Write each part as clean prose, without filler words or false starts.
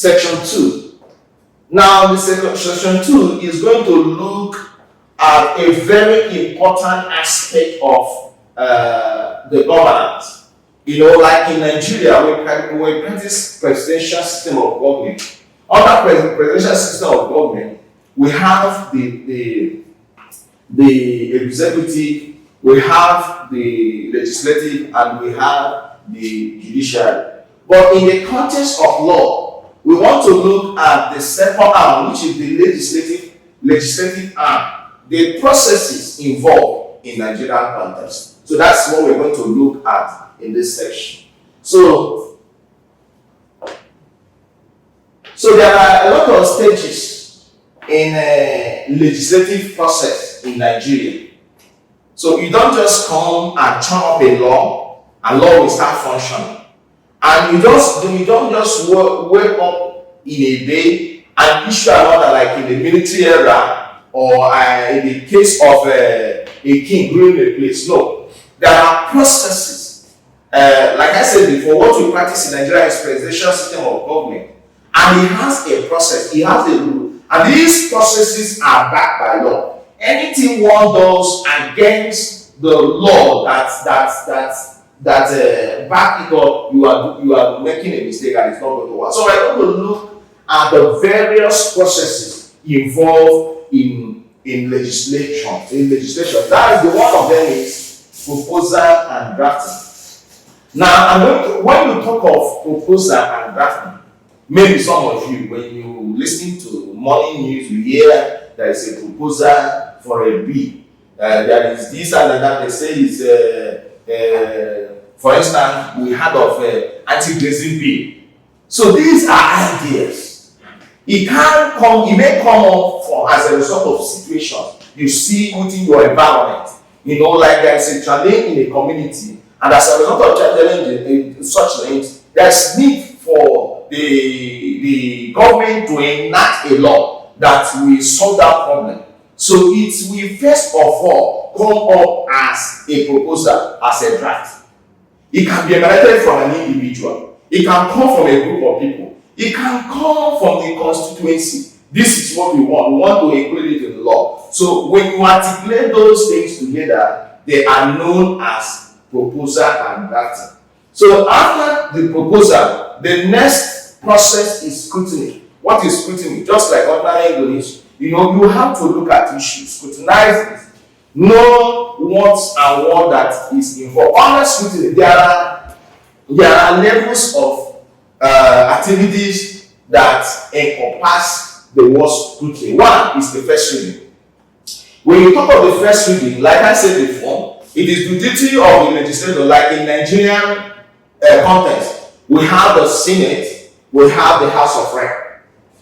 section 2. Now, the section 2 is going to look at a very important aspect of the governance. Like in Nigeria, we practice presidential system of government. Under presidential system of government, we have the executive, we have the legislative, and we have the judiciary. But in the context of law, we want to look at the second arm, which is the legislative arm, the processes involved in Nigerian context. So that's what we're going to look at in this section. So there are a lot of stages in a legislative process in Nigeria. So you don't just come and turn up a law, and law will start functioning. And you don't just wake up in a day and issue another, like in the military era or in the case of a king ruling a place. No, there are processes. Like I said before, what we practice in Nigeria is presidential system of government, and it has a process, it has a rule, and these processes are backed by law. Anything one does against the law that back it up, you are making a mistake and it's not going to work. So we're going to look at the various processes involved in legislation. That is the one of them is proposal and drafting. Now, when you talk of proposal and drafting, maybe some of you, when you listen to morning news, you hear there is a proposal for a bill. There is this and that. They say is for instance, we heard of anti-grazing bill. So these are ideas. It may come up as a result of situations you see within your environment. Like there is a challenge in a community, and as a result of challenge in such things, there's need for the government to enact a law that will solve that problem. So it will first of all come up as a proposal, as a draft. It can be emanated from an individual. It can come from a group of people. It can come from the constituency. This is what we want. We want to include it in the law. So when you articulate those things together, they are known as proposal and drafting. So after the proposal, the next process is scrutiny. What is scrutiny? Just like ordinary English, you have to look at issues, scrutinize it, know what and what that is involved. Under scrutiny, there are levels of activities that encompass the word scrutiny. One is the first reading. When you talk of the first reading, like I said before, it is the duty of the legislator. Like in Nigerian context, we have the Senate, we have the House of Rep.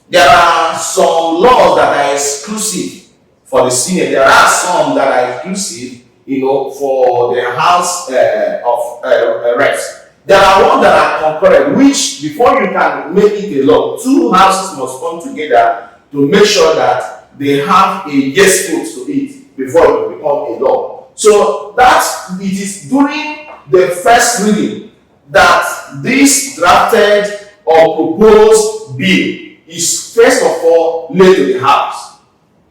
There are some laws that are exclusive for the Senate. There are some that are exclusive, for the House of Reps. There are ones that are concurrent, which before you can make it a law, two houses must come together to make sure that they have a yes vote to it before it will become a law. So it is during the first reading that this drafted or proposed bill is first of all laid to the House.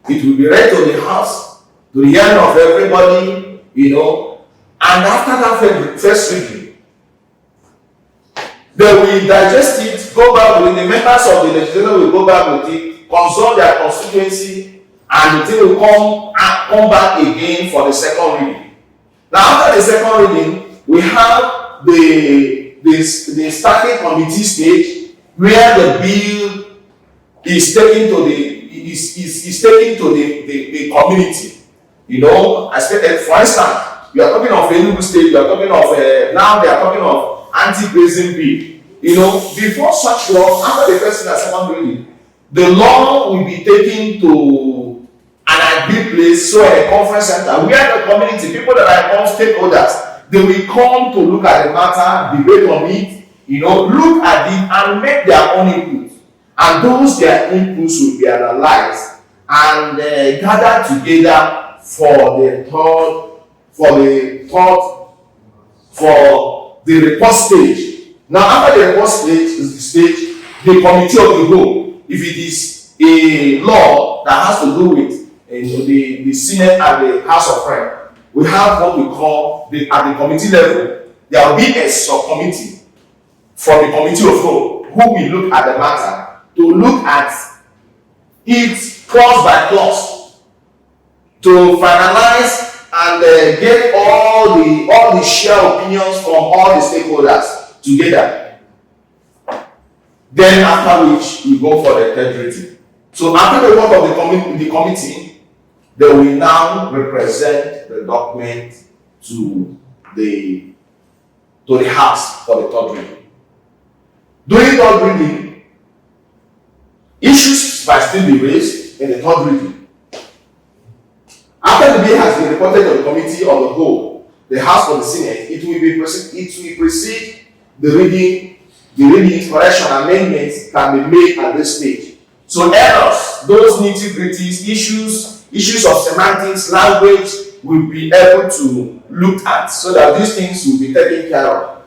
It will be read to the House, to the hearing of everybody, and after that first reading, they will digest it, go back with it. The members of the legislature will go back with it, consult their constituency, and the thing will come back again for the second reading. Now, after the second reading, we have the starting committee stage, where the bill is taken to the community. For instance, you are talking of Enugu State, you are talking of now they are talking of anti-grazing bill. Before such law, after the first and second reading, the law will be taken to an agreed place, so a conference center, where the community, people that are called stakeholders, they will come to look at the matter, debate on it, look at it and make their own input. And those their inputs will be analyzed and gathered together for the report stage. Now, after the report stage is the stage the committee of the whole. If it is a law that has to do with the Senate and the House of Reps, we have what we call at the committee level, there will be a subcommittee from the committee of whole who will look at the matter to look at it clause by clause to finalize and get all the share opinions from all the stakeholders together. Then after which we go for the third reading. So after the work of the committee, they will now represent the document to the House for the third reading. During third reading, issues might still be raised in the third reading. After the bill has been reported to the committee of the whole, the House or the Senate, it will precede the reading. The reading, correction, amendments can be made at this stage. So errors, those nitty-gritties, issues of semantics, language will be able to look at so that these things will be taken care of.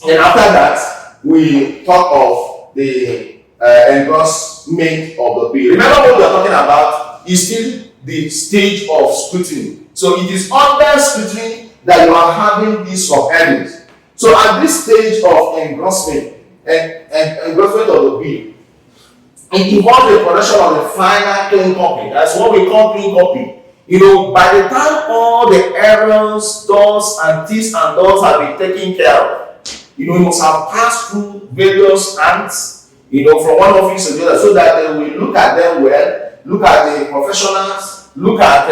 And after that, we talk of the endorsement of the bill. Remember what we are talking about is still the stage of scrutiny. So it is under scrutiny that you are having these sub-headings. So at this stage of engrossment of the bill, it involves the production of the final clean copy. That's what we call clean copy. By the time all the errors, dots, and t's and dots have been taken care of, you must have passed through various hands, from one office to the other, so that they will look at them well, look at the professionals, look at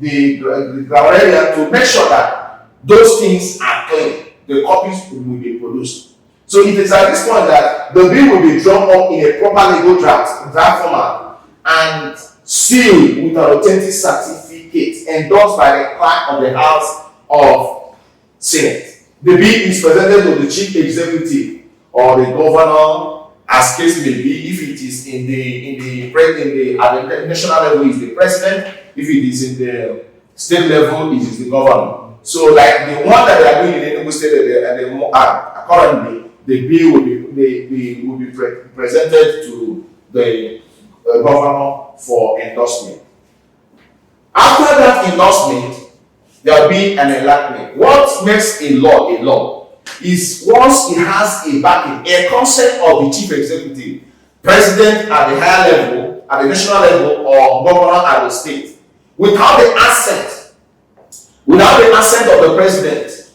the grammarian to make sure that those things are clean. The copies will be produced. So it is at this point that the bill will be drawn up in a proper legal draft format and sealed with an authentic certificate endorsed by the clerk of the House of Senate. The bill is presented to the chief executive or the governor, as case may be. If it is at the national level, it is the president. If it is in the state level, it is the governor. So, like the one that they are doing in Enugu State, currently, the bill will be presented to the governor for endorsement. After that endorsement, there will be an enactment. What makes a law is once it has a backing, a consent of the chief executive, president at the higher level, at the national level, or governor at the state, without the assent of the president,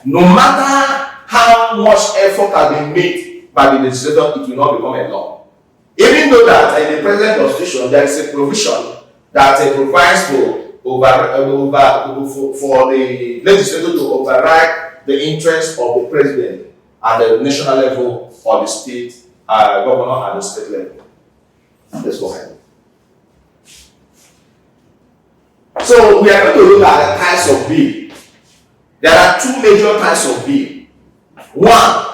no matter how much effort has been made by the legislator, it will not become a law. Even though that in the present constitution there is a provision that provides for the legislator to override the interest of the president at the national level or the state governor at the state level. Let's go ahead. So we are going to look at the types of bill. There are two major types of bill. One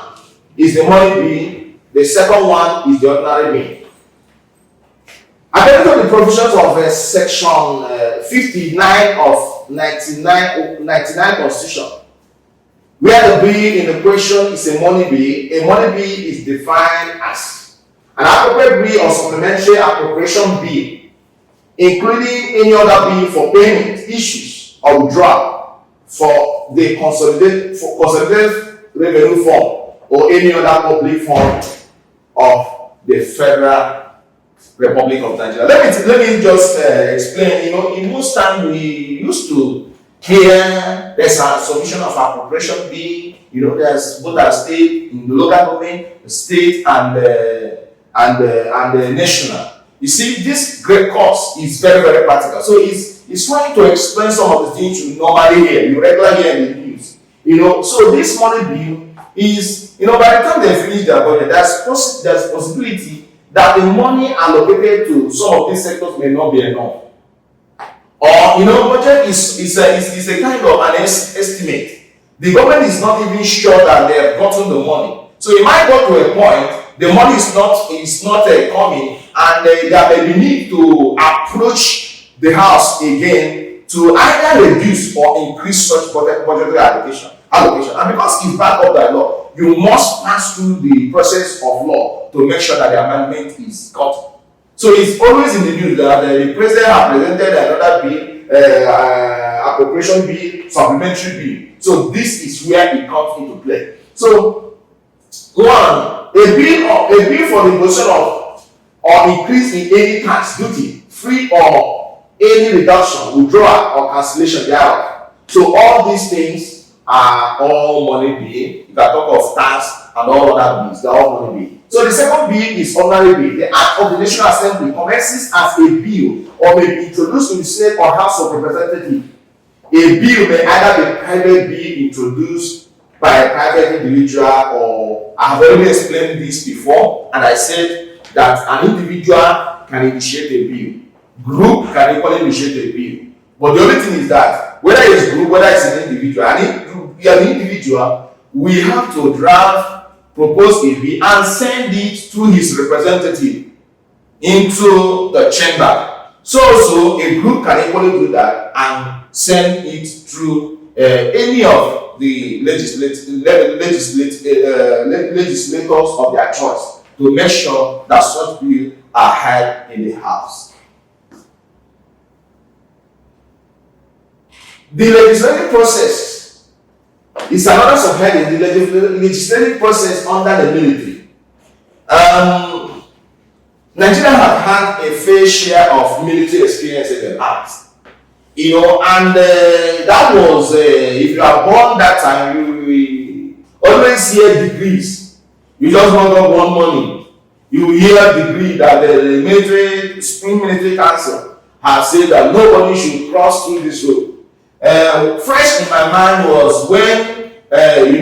is the money bill. The second one is the ordinary bill. According to the provisions of section 59 of 99 Constitution, where the bill in the question is a money bill is defined as an appropriate bill or supplementary appropriation bill, including any other bill for payment, issues, or withdrawal for the consolidated revenue fund or any other public fund of the Federal Republic of Nigeria. Let me just explain. In most time we used to hear there's a submission of appropriation bill. There's both at state, in the local government, the state, and the national. You see, this great course is very, very practical. So it's trying to explain some of the things you normally hear, you regularly hear in the news. So this money bill is, by the time they finish their budget, there's possibility that the money allocated to some of these sectors may not be enough. Or, budget is a kind of an estimate. The government is not even sure that they have gotten the money. So it might go to a point, the money is not coming, and there may be need to approach the House again to either reduce or increase such budgetary allocation. And because it's backed up by law, you must pass through the process of law to make sure that the amendment is got. So it's always in the news that the president has presented another bill, appropriation bill, supplementary bill. So this is where it comes into play. So one, a bill for the imposition of or increase in any tax duty, free or any reduction, withdrawal or cancellation thereof. So all these things are all money bill. You can talk of tax and all other bills, they are all money bill. So the second bill is ordinary bill. The Act of the National Assembly commences as a bill or may be introduced to the Senate or House of Representatives. A bill may either be private bill introduced by a private individual, or I have already explained this before, and I said that an individual can initiate a bill. Group can equally initiate a bill. But the only thing is that whether it's group, whether it's an individual, an individual, we have to propose a bill and send it to his representative into the chamber. So a group can equally do that and send it through any of the legislators of their choice to make sure that such bills are heard in the House. The legislative process is another subheading, the legislative process under the military. Nigeria has had a fair share of military experience in the past. And that was, if you are born that time, you always hear degrees. You just don't have one money. You hear degree that the Supreme Military Council has said that nobody should cross through this road. Fresh in my mind was when, here in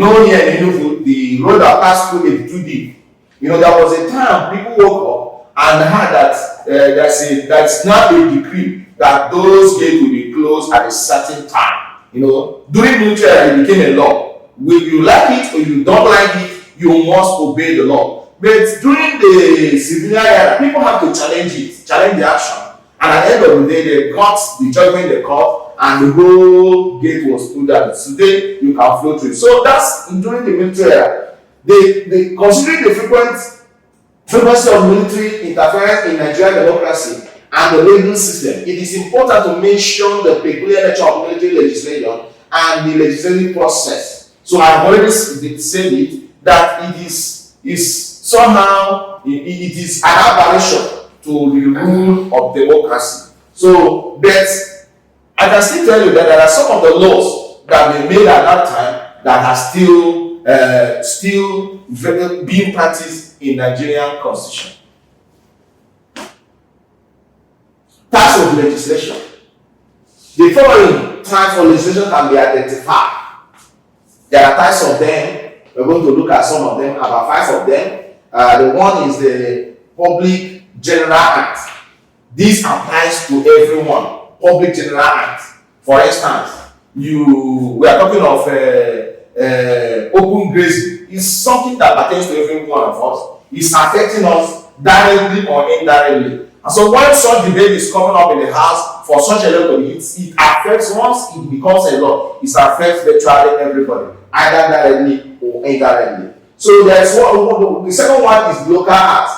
Enugu, the road that passed through is too deep. There was a time people woke up and heard that that's not a decree that those gates will be closed at a certain time. During military, it became a law. Whether you like it or you don't like it, you must obey the law. But during the civilian era, people have to challenge the action. And at the end of the day, they got the judgment they caught, and the whole gate was pulled out. Today, you can flow through. So that's during the military era. They considering the frequency of military interference in Nigerian democracy and the legal system, it is important to mention the peculiar nature of military legislation and the legislative process. So I've already said it, that it is somehow it is an aberration to the rule of democracy. So, but I can still tell you that there are some of the laws that were made at that time that are still being practiced in Nigerian constitution. Types of legislation. The following types of legislation can be identified. There are types of them. We're going to look at some of them, about 5 of them. The one is the Public General Act. This applies to everyone. Public General Act. For instance, we are talking of open grazing. It's something that pertains to every one of us. It's affecting us directly or indirectly. And so when such debate is coming up in the House for such a level, it affects, once it becomes a law, it affects virtually everybody, either directly or indirectly. So there's the second one is local acts.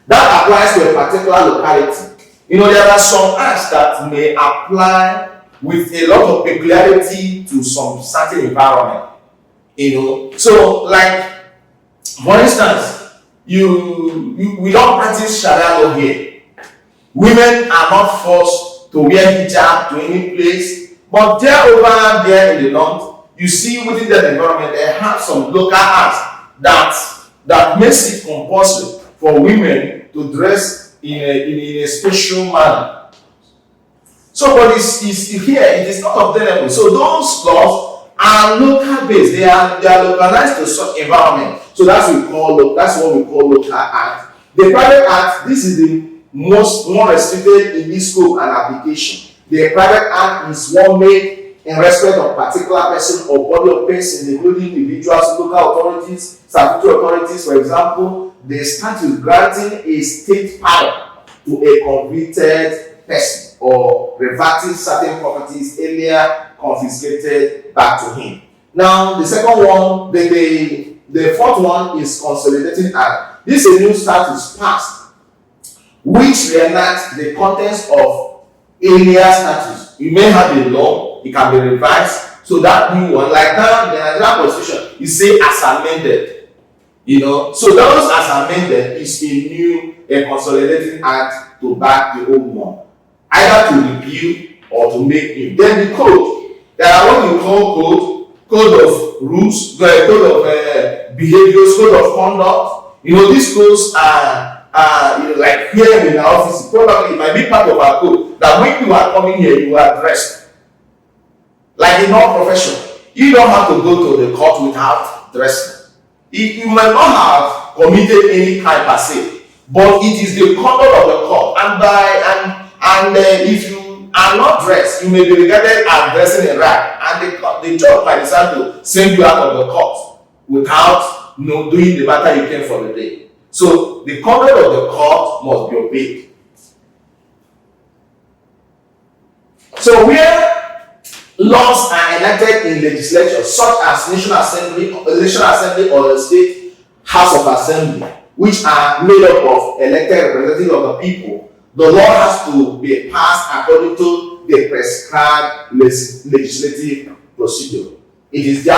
That applies to a particular locality. There are some acts that may apply with a lot of peculiarity to some certain environment. So like, for instance, we don't practice Sharia law here. Women are not forced to wear hijab to any place, but over there in the north, you see within that environment, they have some local acts that makes it compulsory for women to dress in a special manner. So, but it's here, it is not obtainable. So those laws are local based. They are localized to such environment. So that's what we call local act. The private act, this is the more restricted in this scope and application. The private act is one made in respect of particular person or body of persons, including individuals, local authorities, statutory authorities. For example, the statute granting a state power to a convicted person or reverting certain properties earlier confiscated back to him. Now, the second one, the The fourth one is Consolidating Act. This is a new statute passed, which reenacts the contents of earlier statutes. You may have a law, it can be revised. So that new one, like now, the Nigerian Constitution, you say as amended. So those as amended is a new Consolidating Act to back the old one, either to repeal or to make new. Then the code. There are what you call code of rules, code of behaviors, code of conduct. These codes are like here in our office. Probably it might be part of our code that when you are coming here, you are dressed. Like in our profession, you don't have to go to the court without dressing. You might not have committed any crime per se, but it is the conduct of the court. And if you are not dressed, you may be regarded as dressing a rag, and the judge might decide to send you out of the court without doing the matter you came for the day. So the conduct of the court must be obeyed. So where laws are enacted in legislature, such as National Assembly or the State House of Assembly, which are made up of elected representatives of the people, the law has to be passed according to the prescribed legislative procedure. It is